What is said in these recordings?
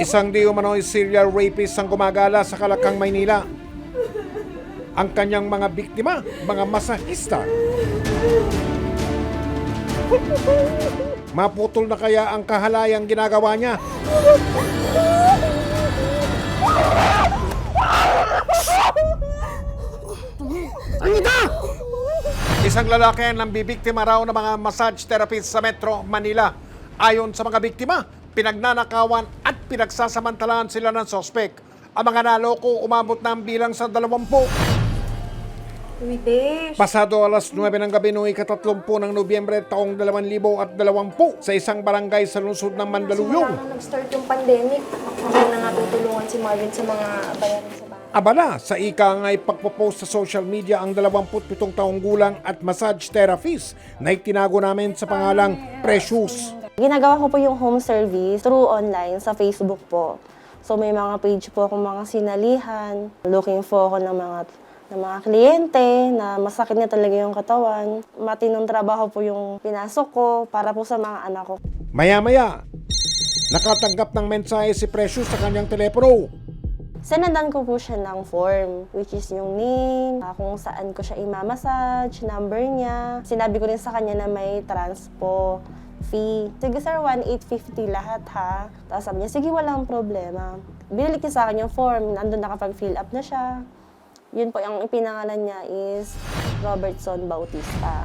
Isang di umano'y serial rapist ang gumagala sa Kalakang, Maynila. Ang kanyang mga biktima, mga masahista. Maputol na kaya ang kahalayang ginagawa niya? Isang lalaki ang nambibiktima raw ng mga massage therapist sa Metro Manila. Ayon sa mga biktima, pinagnanakawan at pinagsasamantalaan sila ng sospek. Ang mga naloko umabot na ang bilang sa 20. Pasado alas 9 ng gabi noong ika-30 ng Nobyembre taong 2020 sa isang barangay sa lungsod ng Mandaluyong. Nag-start yung pandemic, hindi na natutulungan si Marvin sa mga bayaran sa bahay. Abala, sa ika nga'y pagpopost sa social media ang 27 taong gulang at massage therapist na itinago namin sa pangalang Precious. Ginagawa ko po yung home service through online sa Facebook po. So may mga page po akong mga sinalihan. Looking for ako ng mga kliyente na masakit na talaga yung katawan. Matinong trabaho po yung pinasok ko para po sa mga anak ko. Maya-maya, nakatanggap ng mensahe si Precious sa kanyang telepono. Senendan ko po siya ng form, which is yung name, kung saan ko siya imamassage, number niya. Sinabi ko rin sa kanya na may transpo fee. Sige sir, 1,850 lahat ha. Tapos sabi niya, sige walang problema. Binalik niya sa akin yung form, nandun nakapag-fill up na siya. Yun po, yung ipinangalan niya is Robertson Bautista.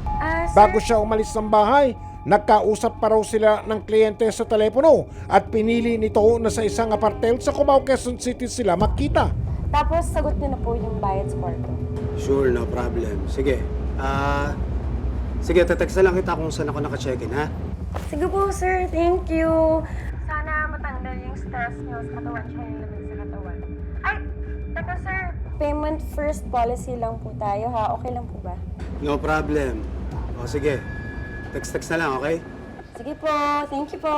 Bago siya umalis ng bahay, nagkausap pa raw sila ng kliyente sa telepono at pinili nito na sa isang apartel sa Cubao, Quezon City sila makita. Tapos, sagot niyo na po yung bayad sa kwarto. Sure, no problem. Sige. Sige, text na lang kita kung saan ako naka-check-in, ha? Sige po, sir. Thank you. Sana matanggal yung stress niyo sa katawan siya yung lamig sa katawan. Ay, teka, sir. Payment first policy lang po tayo, ha? Okay lang po ba? No problem. O, sige. Text na lang, okay? Sige po. Thank you po.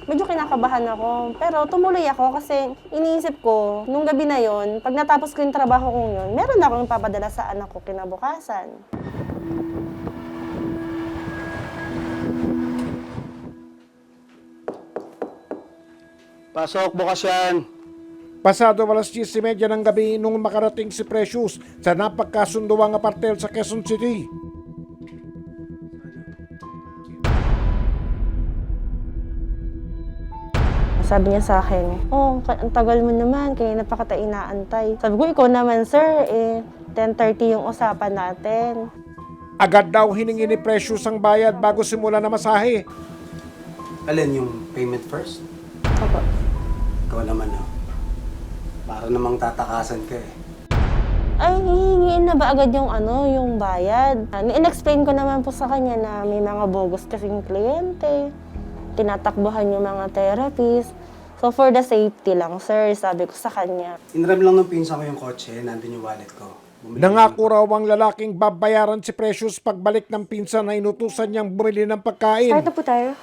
Medyo kinakabahan ako, pero tumuloy ako kasi iniisip ko, nung gabi na yon, pag natapos ko yung trabaho kong yun, meron akong papadala sa anak ko kinabukasan. Pasok, bukas yan. Pasado alas 10:30 ng gabi nung makarating si Precious sa napagkasunduang apartel sa Quezon City. Sabi niya sa akin, ang tagal mo naman, kaya na pa kita inaantay. Sabi ko, ikaw naman sir, 10:30 yung usapan natin. Agad daw hiningi ni Precious ang bayad bago simula na masahe. Alin yung payment first? Opo. Ikaw naman, no? Para namang tatakasan ka, eh. Ay, hihingiin na ba agad yung bayad? In-explain ko naman po sa kanya na may mga bogus kasing kliyente. Tinatakbuhan yung mga therapist. So for the safety lang, sir, sabi ko sa kanya. Inram lang ng pinsa ko yung kotse, nandun yung wallet ko. Nangako raw ang lalaking babayaran si Precious pagbalik ng pinsan na inutusan niyang bumili ng pagkain. Start na po tayo.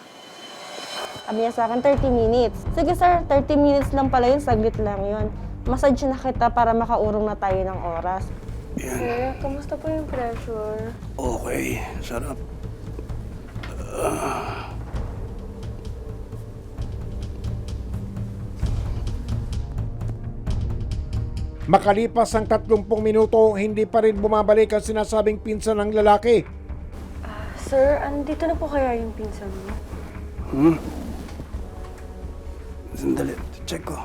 Sabi niya sa akin, 30 minutes. Sige sir, 30 minutes lang pala yun, saglit lang yun. Massage na kita para makaurong na tayo ng oras. Sir, kamusta po yung pressure? Okay, sarap. Makalipas ang 30 minuto, hindi pa rin bumabalik ang sinasabing pinsan ng lalaki. Sir, andito na po kaya yung pinsan mo? Sandali, check ko.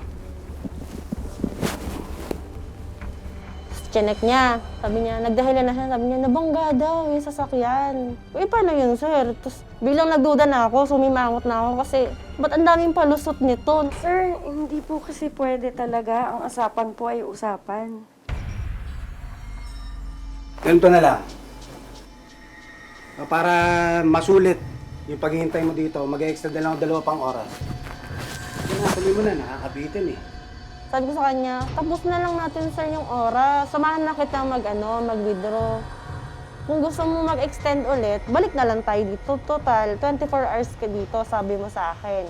Chinek niya. Sabi niya, nagdahilan na siya. Sabi niya, nabangga daw yung sasakyan. Uy, paano yun, sir? Tapos bilang nagduda na ako, sumimangot na ako kasi ba't ang daming palusot nito? Sir, hindi po kasi pwede talaga. Ang usapan po ay usapan. Ganito na lang. Para masulit yung paghihintay mo dito, mag-extend na lang ako 2 pang oras. Tuloy mo na, nakakabitin eh. Sabi ko sa kanya, tapos na lang natin, sir, yung oras. Samahan na kita mag-withdraw. Kung gusto mo mag-extend ulit, balik na lang tayo dito. Total, 24 hours ka dito, sabi mo sa akin.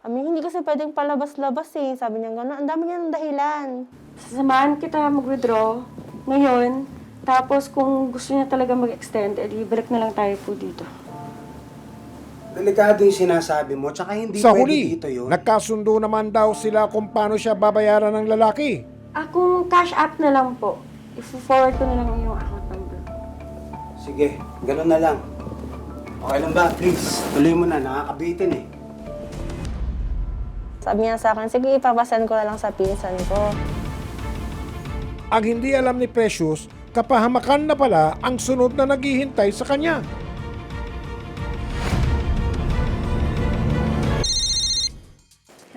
Hindi kasi pwedeng palabas-labas eh. Sabi niya gano'n, ang dami niya ng dahilan. Sasamahan kita mag-withdraw ngayon. Tapos kung gusto niya talaga mag-extend, edi balik na lang tayo po dito. Delikado yung sinasabi mo, tsaka hindi Sa pwede huli, dito yun. nagkasundo naman daw sila kung paano siya babayaran ng lalaki. Kung cash app na lang po, i-forward ko na lang yung account number. Sige, ganun na lang. Okay lang ba? Please, tuloy mo na, nakakabitin eh. Sabi niya sa akin, sige, ipapasan ko na lang sa pinsan ko. Ang hindi alam ni Precious, kapahamakan na pala ang sunod na naghihintay sa kanya.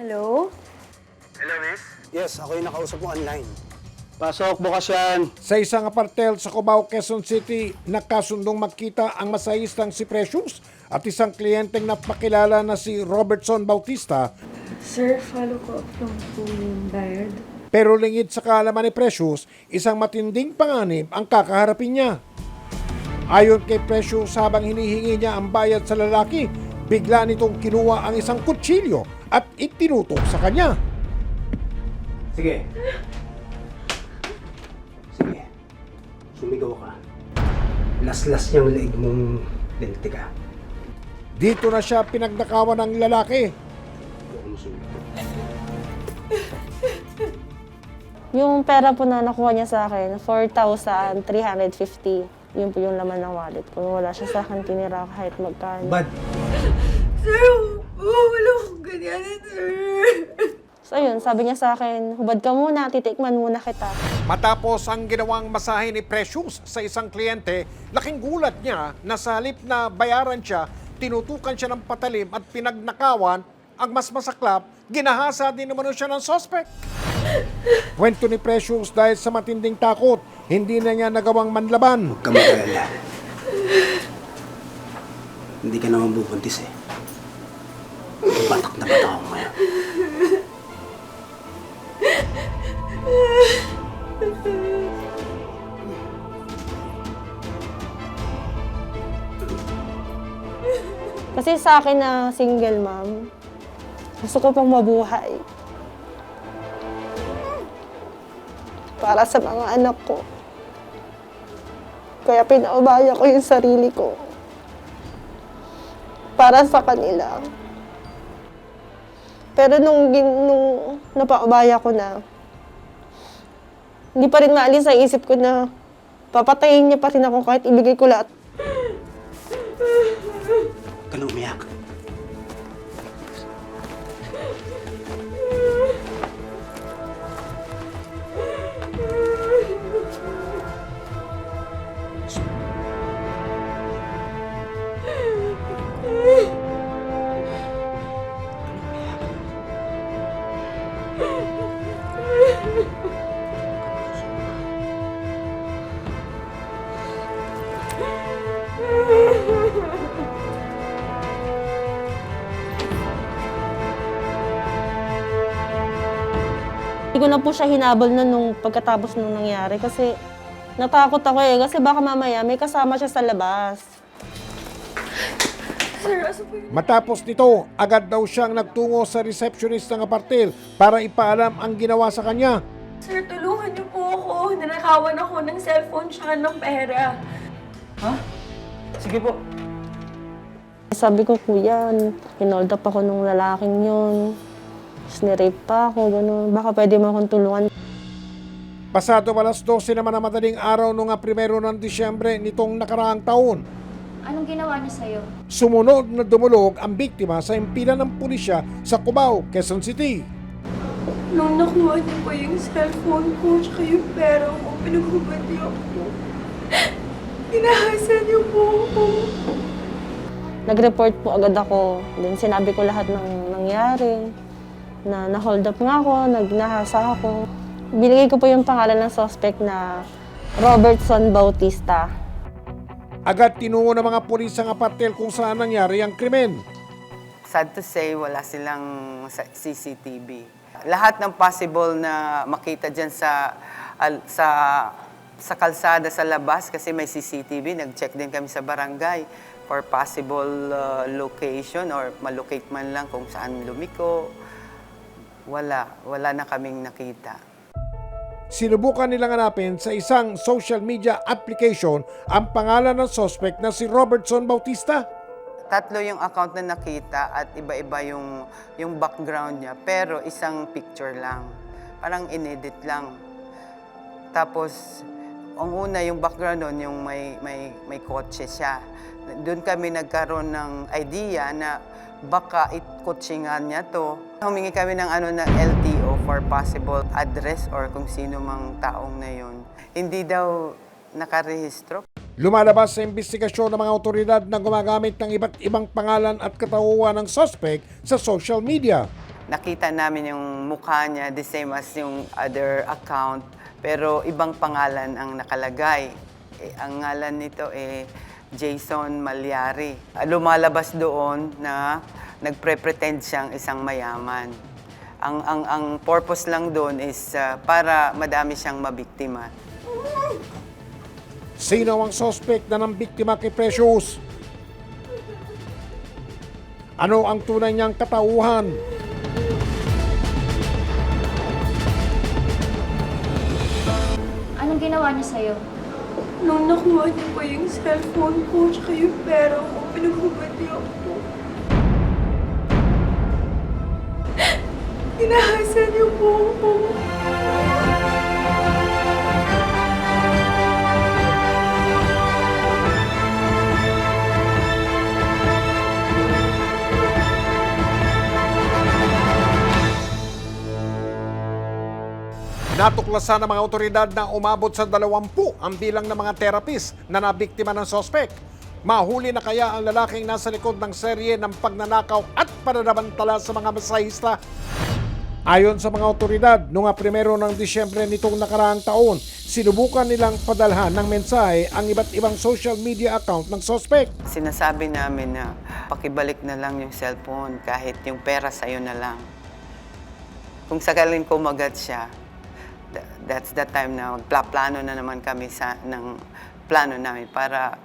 Hello? Yes, ako yung nakausap mo online. Pasok, bukas yan. Sa isang apartel sa Cubao, Quezon City, nakasundong magkita ang masahistang si Precious at isang kliyenteng napakilala na si Robertson Bautista. Sir, follow ko up lang po yung bayad. Pero lingid sa kaalaman ni Precious, isang matinding panganib ang kakaharapin niya. Ayon kay Precious, habang hinihingi niya ang bayad sa lalaki, bigla nitong kinuha ang isang kutsilyo at itinutok sa kanya. Sige. Sige. Sumigaw ka. Laslas niyang leeg mong lentika. Dito na siya pinagnakawan ng lalaki. Huwag mo sumigaw. Yung pera po na nakuha niya sa akin, 4,350. Yun po yung laman ng wallet ko. Wala siya sa akin tinira kahit magkano. Bad. Sir, wala akong ganyanin, sir. So ayun, sabi niya sa akin, hubad ka muna, titikman muna kita. Matapos ang ginawang masahe ni Precious sa isang kliyente, laking gulat niya na sa halip na bayaran siya, tinutukan siya ng patalim at pinagnakawan. Ang mas masaklap, ginahasa din naman siya ng suspect. Kwento ni Precious, dahil sa matinding takot, hindi na niya nagawang manlaban. Huwag ka mag-alala. Hindi ka naman bubuntis eh. Batak na batak ako ngayon. Kasi sa akin na single mom, gusto ko pang mabuhay. Para sa mga anak ko. Kaya pinaubaya ko yung sarili ko. Para sa kanila. Pero nung napaubaya ko na, hindi pa rin maalis sa isip ko na papatayin niya pa rin ako kahit ibigay ko lahat. Huwag ka na umiyak. Hindi ko na po siya hinabol na nung pagkatapos nung nangyari kasi natakot ako kasi baka mamaya may kasama siya sa labas. Sir, asa po yun? Matapos nito, agad daw siyang nagtungo sa receptionist ng apartel para ipaalam ang ginawa sa kanya. Sir, tulungan niyo po ako. Nanakawan ako ng cellphone tsaka ng pera. Ha? Sige po. Sabi ko, kuya, hinold up ako nung lalaking yun. Tapos nirape pa ako, gano'n. Baka pwede mo akong tulungan. Pasado alas 12 naman na madaling araw noong 1 ng Disyembre nitong nakaraang taon. Anong ginawa niya sa'yo? Sumunod na dumulog ang biktima sa impilan ng pulisya sa Cubao, Quezon City. Nung nakuha niyo po yung cellphone ko tsaka yung pera ko, pinaghubad niyo ako. Ginahasa niyo po ako. Nag-report po agad ako. Then sinabi ko lahat ng nangyari. Na-hold up nga ako, nagnahasa ako. Binigay ko po yung pangalan ng suspect na Robertson Bautista. Agad tinungo ng mga pulis ang apartel kung saan nangyari ang krimen. Sad to say, wala silang CCTV. Lahat ng possible na makita dyan sa kalsada, sa labas, kasi may CCTV, nag-check din kami sa barangay for possible location or malocate man lang kung saan lumiko. Wala na kaming nakita. Sinubukan nilang hanapin sa isang social media application ang pangalan ng suspect na si Robertson Bautista. Tatlo yung account na nakita at iba-iba yung background niya. Pero isang picture lang. Parang inedit lang. Tapos, ang una yung background nun, yung may kotse siya. Doon kami nagkaroon ng idea na baka kotsingan niya to. Humingi kami ng na LTO for possible address or kung sino mang taong na yun. Hindi daw nakarehistro. Lumalabas sa investigasyon ng mga otoridad na gumagamit ng iba't ibang pangalan at katauhan ng suspect sa social media. Nakita namin yung mukha niya, the same as yung other account, pero ibang pangalan ang nakalagay. Ang ngalan nito Jason Malyari. Lumalabas doon na nagpre-pretend siyang isang mayaman. Ang purpose lang doon is para madami siyang mabiktima. Sino ang suspect na ng biktima kay Precious? Ano ang tunay niyang katauhan? Anong ginawa niya sa'yo? Nung nakuha niya pa yung cellphone ko, tsaka yung pera ko, pinaghubad niya ako. Tinahasan niya po ako. Natuklasan ng mga otoridad na umabot sa 20 ang bilang ng mga therapist na nabiktima ng sospek. Mahuli na kaya ang lalaking nasa likod ng serye ng pagnanakaw at pananamantala sa mga masahista? Ayon sa mga otoridad, noong 1 ng Disyembre nitong nakaraang taon, sinubukan nilang padalhan ng mensahe ang iba't ibang social media account ng sospek. Sinasabi namin na pakibalik na lang yung cellphone kahit yung pera sa'yo na lang. Kung sakaling kumagat siya, that's the time na magplaplano na naman kami ng plano namin para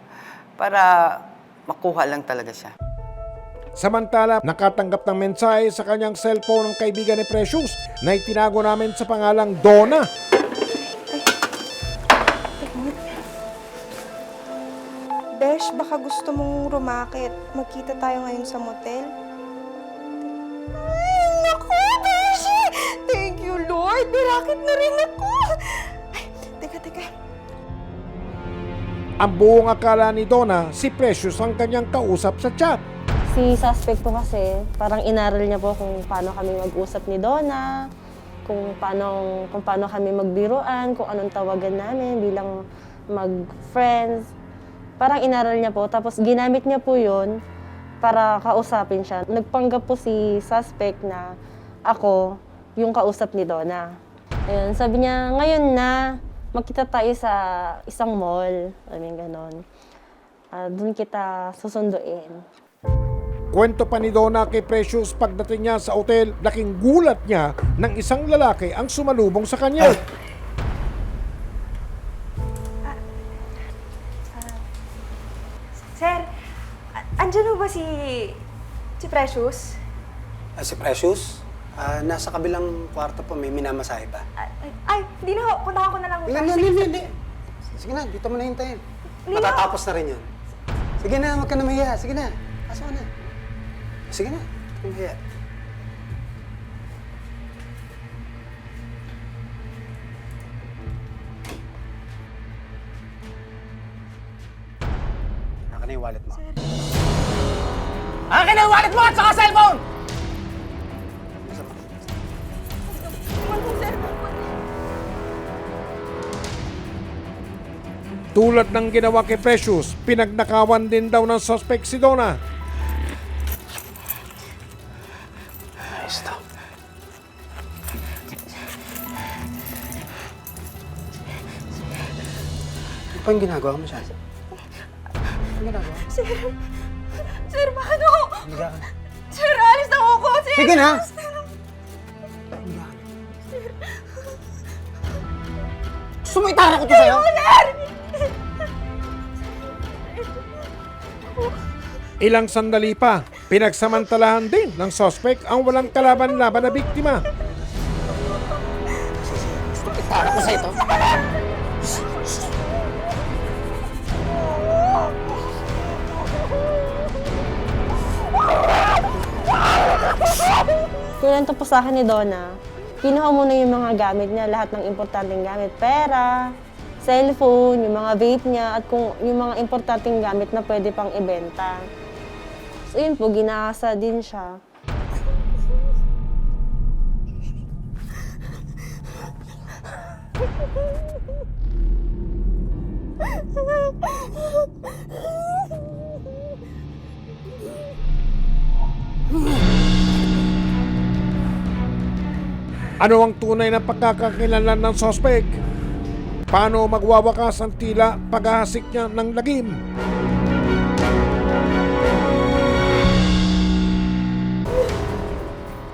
makuha lang talaga siya. Samantala, nakatanggap ng mensahe sa kanyang cellphone ng kaibigan ni Precious na itinago namin sa pangalang Donna. Besh, baka gusto mong rumakit. Magkita tayo ngayon sa motel. Ay, naku, Beshi! Thank you, Lord! Nirakit na rin ako! Ay, teka. Ang buong akala ni Donna, si Precious ang kanyang kausap sa chat. Si suspect po kasi, parang inaral niya po kung paano kami mag-usap ni Donna, kung paano kami magbiruan, kung anong tawagan namin bilang mag-friends. Parang inaral niya po, tapos ginamit niya po yun para kausapin siya. Nagpanggap po si suspect na ako yung kausap ni Donna. Ayun, sabi niya, ngayon na, magkita tayo sa isang mall. I mean, ganon. Doon kita susunduin. Kwento pa ni Donna kay Precious pagdating niya sa hotel, laking gulat niya ng isang lalaki ang sumalubong sa kanya. Sir, andyan ba si Precious? Si Precious, nasa kabilang kwarto po, may minamasahe pa. Ay, hindi na ho. Puntahan ko na lang. Hindi. Sige na, dito mo na hintayin. Hindi na. Matatapos na rin yun. Sige na, huwag ka na mahiya. Sige na, pasok na. Sige na, huwag ka mahiya. Naka na yung wallet mo. Akin ang wallet mo at saka cellphone! Tulad ng ginawa kay Precious, pinagnakawan din daw ng suspect si Donna. Ayos to. Ano pa yung ginagawa mo siya? Ano ginagawa mo? Sir, paano? Higa ka na. Sir, alis na ako. Sir, Sige na! Gusto mo itara ko to sa'yo? Ilang sandali pa, pinagsamantalahan din ng suspect ang walang kalaban-laban na biktima. Itara ko sa'yo to. po sa akin ni Donna, kinuha muna yung mga gamit niya, lahat ng importanteng gamit. Pera, cellphone, yung mga vape niya, at kung yung mga importanteng gamit na pwede pang ibenta. So yun po, ginasa din siya. Ano ang tunay na pagkakakilanlan ng sospek? Paano magwawakas ang tila paghahasik niya ng lagim?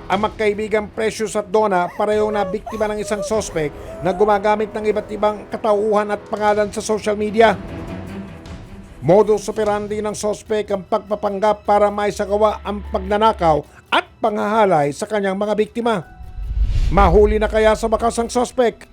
Ang magkaibigang Precious at Donna parehong na biktima ng isang sospek na gumagamit ng iba't ibang katauhan at pangalan sa social media. Modus operandi ng sospek ang pagpapanggap para maisagawa ang pagnanakaw at panghahalay sa kanyang mga biktima. Mahuli na kaya sa wakas ang sospek?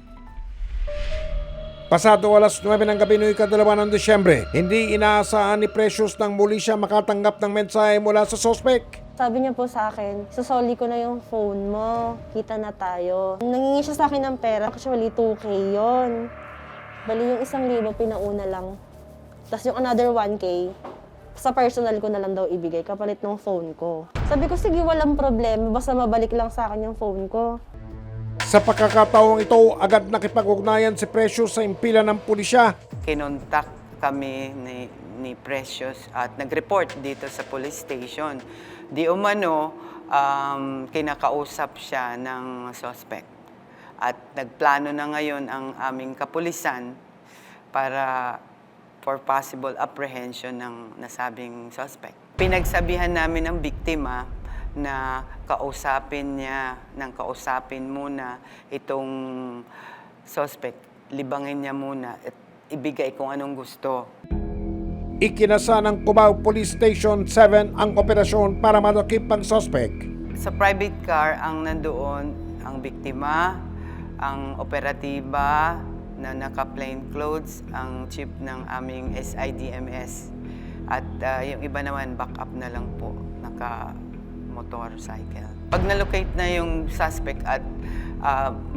Pasado alas 9 ng gabi noong ika-2 ng Disyembre, hindi inaasahan ni Precious nang muli siya makatanggap ng mensahe mula sa sospek. Sabi niya po sa akin, susoli ko na yung phone mo, kita na tayo. Nangingi siya sa akin ng pera, actually 2K yon. Bali yung 1,000 pinauna lang. Tapos yung another 1K, sa personal ko na lang daw ibigay, kapalit ng phone ko. Sabi ko, sige, walang problema, basta mabalik lang sa akin yung phone ko. Sa pagkakataong ito, agad nakipag-ugnayan si Precious sa impila ng pulisya. Kinontak kami ni Precious at nag-report dito sa police station. Di umano, kinakausap siya ng suspect. At nagplano na ngayon ang aming kapulisan para for possible apprehension ng nasabing suspect. Pinagsabihan namin ang biktima na kausapin muna itong suspect. Libangin niya muna at ibigay kung anong gusto. Ikinasa ng Cubao Police Station 7 ang operasyon para malakip ang suspect. Sa private car, ang nandoon ang biktima, ang operatiba na naka-plain clothes, ang chief ng aming SIDMS. At yung iba naman, backup na lang po, naka-motorcycle. Pag na-locate na yung suspect at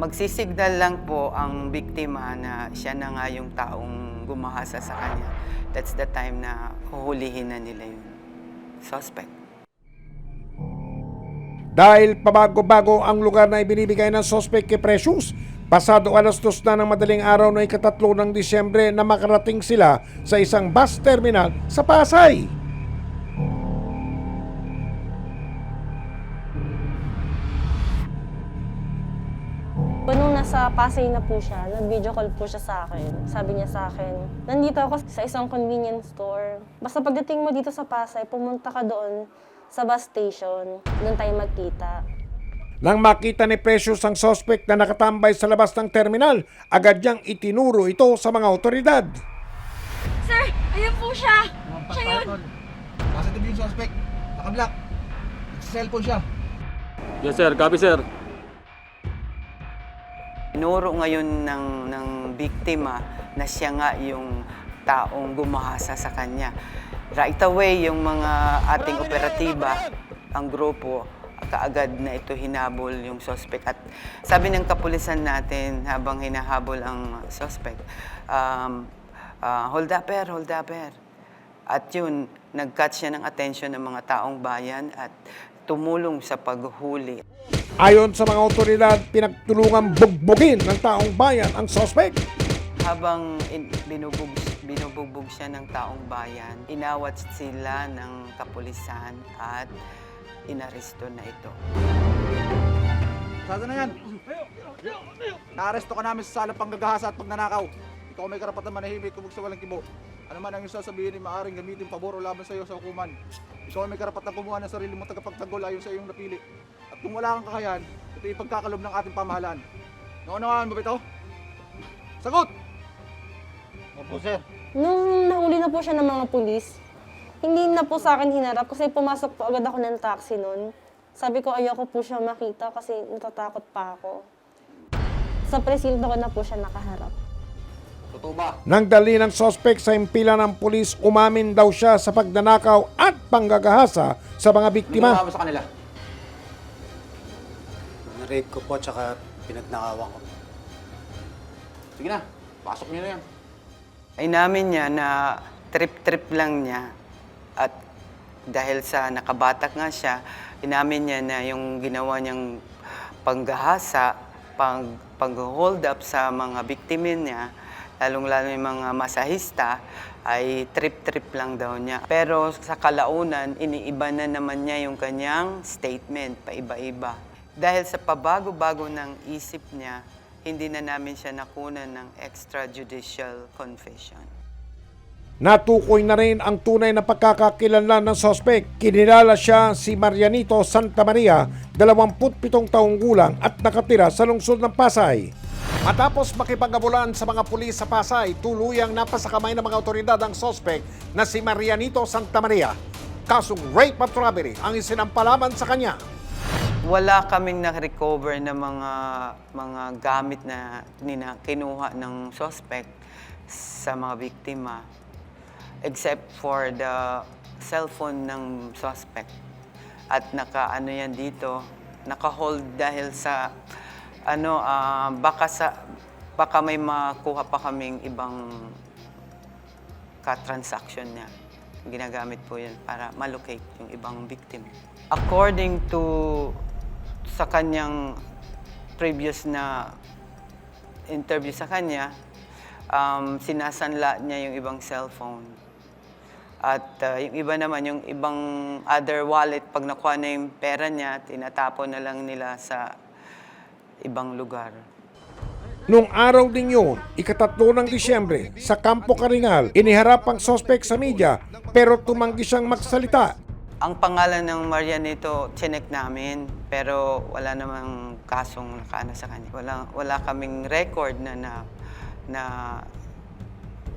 magsisignal lang po ang biktima na siya na nga yung taong gumahasa sa kanya, that's the time na huhulihin na nila yung suspect. Dahil pabago-bago ang lugar na ibinibigay ng suspect kay Precious, pasado alas 2 na ng madaling araw na ika-3 ng Disyembre na makarating sila sa isang bus terminal sa Pasay. Nung nasa Pasay na po siya, nag-video call po siya sa akin. Sabi niya sa akin, nandito ako sa isang convenience store. Basta pagdating mo dito sa Pasay, pumunta ka doon sa bus station. Doon tayo magkita. Nang makita ni Precious ang suspect na nakatambay sa labas ng terminal, agad niyang itinuro ito sa mga otoridad. Sir, ayun po siya. Siya yun. Positive yung suspect. Naka-block. Nagsa-cellphone siya. Yes sir, copy sir. Tinuro ngayon ng biktima na siya nga yung taong gumahasa sa kanya. Right away, yung mga ating operatiba, ang grupo, kaagad na ito hinabol yung suspect. At sabi ng kapulisan natin habang hinahabol ang suspect, hold up here, hold up here. At yun, nag-catch siya ng atensyon ng mga taong bayan at tumulong sa paghuli. Ayon sa mga otoridad, pinagtulungan bugbugin ng taong bayan ang suspect. Habang binubugbog siya ng taong bayan, inawat sila ng kapulisan at inaresto na ito. Saan na yan? Naaresto ka namin sa salang panggagahasa at pagnanakaw. Ikaw may karapatan manahimik kung sa walang kibo. Ano man ang iyong sasabihin ay maaaring gamitin pabor o laban sa iyo sa hukuman. Ikaw ay may karapatan kumuha ng sarili mong tagapagtanggol ayon sa iyong napili. At kung wala kang kakayahan, ito ay pagkakalob ng ating pamahalaan. Naunawaan mo ba ito? Sagot! Opo, sir. Nung nahuli na po siya ng mga pulis, hindi na po sa akin hinarap kasi pumasok po agad ako ng taxi noon. Sabi ko ayoko po siya makita kasi natatakot pa ako. Sa presinto ko na po siya nakaharap. Totoo ba? Nang dali ng suspect sa impila ng pulis, umamin daw siya sa pagnanakaw at panggagahasa sa mga biktima. Ano sa kanila? Na-rape ko po, tsaka pinagnakawan ko. Sige na, pasok niyo na yan. Inamin niya na trip-trip lang niya at dahil sa nakabatak nga siya, inamin niya na yung ginawa niyang panggahasa, pag-hold up sa mga biktimin niya, lalong-lalo yung mga masahista, ay trip-trip lang daw niya. Pero sa kalaunan, iniiba na naman niya yung kanyang statement, paiba-iba. Dahil sa pabago-bago ng isip niya, hindi na namin siya nakunan ng extrajudicial confession. Natukoy na rin ang tunay na pagkakakilanlan ng sospek. Kinilala siya si Marianito Santa Maria, 27 taong gulang at nakatira sa lungsod ng Pasay. Matapos makipag-abulan sa mga pulis sa Pasay, tuluyang napasakamay ng mga otoridad ang sospek na si Marianito Santa Maria. Kasong rape at robbery ang isinampalaman sa kanya. Wala kaming na-recover na mga gamit na kinuha ng suspect sa mga biktima except for the cellphone ng suspect. At naka-ano yan dito, naka-hold dahil sa baka may makuha pa kaming ibang ka-transaction niya. Ginagamit po yan para malocate yung ibang victim. According to sa kanyang previous na interview sa kanya, sinasanla niya yung ibang cellphone. At yung iba naman, yung ibang other wallet, pag nakuha na yung pera niya, tinatapon na lang nila sa ibang lugar. Noong araw din yun, ika-3 ng Disyembre, sa Campo Karingal, iniharap ang sospek sa media pero tumanggi siyang magsalita. Ang pangalan ng Marianito, chinek namin, pero wala namang kasong nakaano sa kanya. Wala kaming record na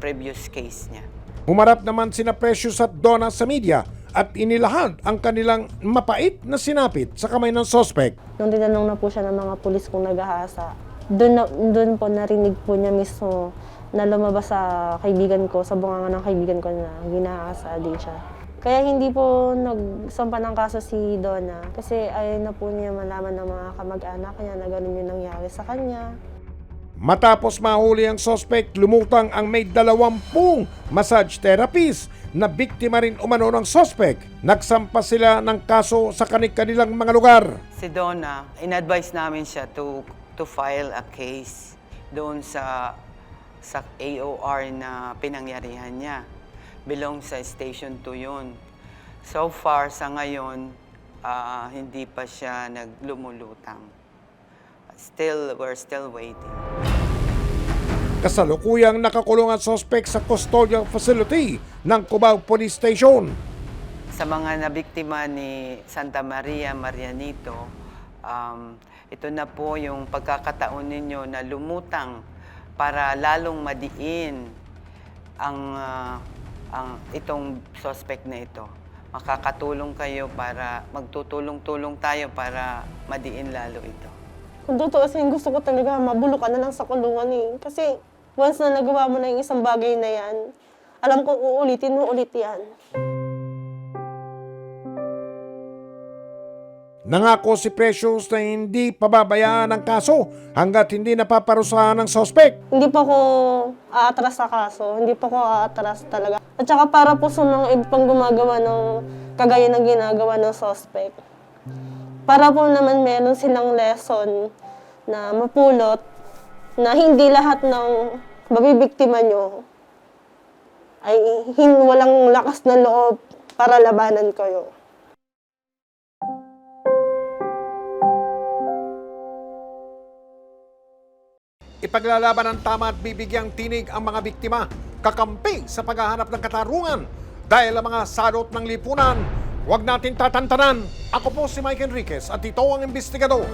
previous case niya. Humarap naman sina Precious at Donna sa media at inilahad ang kanilang mapait na sinapit sa kamay ng sospek. Nung tinanong na po siya ng mga pulis kung naghahasa, doon po narinig po niya mismo na lumabas sa kaibigan ko, sa bunganga ng kaibigan ko na ginahasa din siya. Kaya hindi po nagsampa ng kaso si Donna kasi ayaw na po niya malaman ng mga kamag-anak niya na gano'n yung nangyari sa kanya. Matapos mahuli ang sospek, lumutang ang may 20 massage therapist na biktima rin umano ng sospek. Nagsampa sila ng kaso sa kanilang mga lugar. Si Donna, in-advise namin siya to file a case doon sa AOR na pinangyarihan niya. Belong sa Station 2 yun. So far, sa ngayon, hindi pa siya naglumulutang. We're still waiting. Kasalukuyang nakakulong ang sospek sa custodial facility ng Cubao Police Station. Sa mga nabiktima ni Santa Maria Marianito, ito na po yung pagkakataon ninyo na lumutang para lalong madiin ang itong suspect na ito. Makakatulong kayo para magtutulong-tulong tayo para madiin lalo ito. Kung totoo kasi gusto ko talaga mabulok ka na lang sa kulungan eh. Kasi once na nagawa mo na yung isang bagay na yan, alam ko uulitin mo ulit yan. Nangako si Precious na hindi pababayaan ang kaso hanggat hindi napaparusahan ng sospek. Hindi pa ako aatras sa kaso, hindi pa ako aatras talaga. At saka para po sa mga ibang gumagawa ng kagaya ng ginagawa ng suspect. Para po naman meron silang lesson na mapulot na hindi lahat ng mabibiktima nyo ay walang lakas na loob para labanan kayo. Ipaglalaban ng tama at bibigyang tinig ang mga biktima, kakampi sa paghahanap ng katarungan dahil ang mga salot ng lipunan, huwag natin tatantanan. Ako po si Mike Enriquez at ito ang investigador.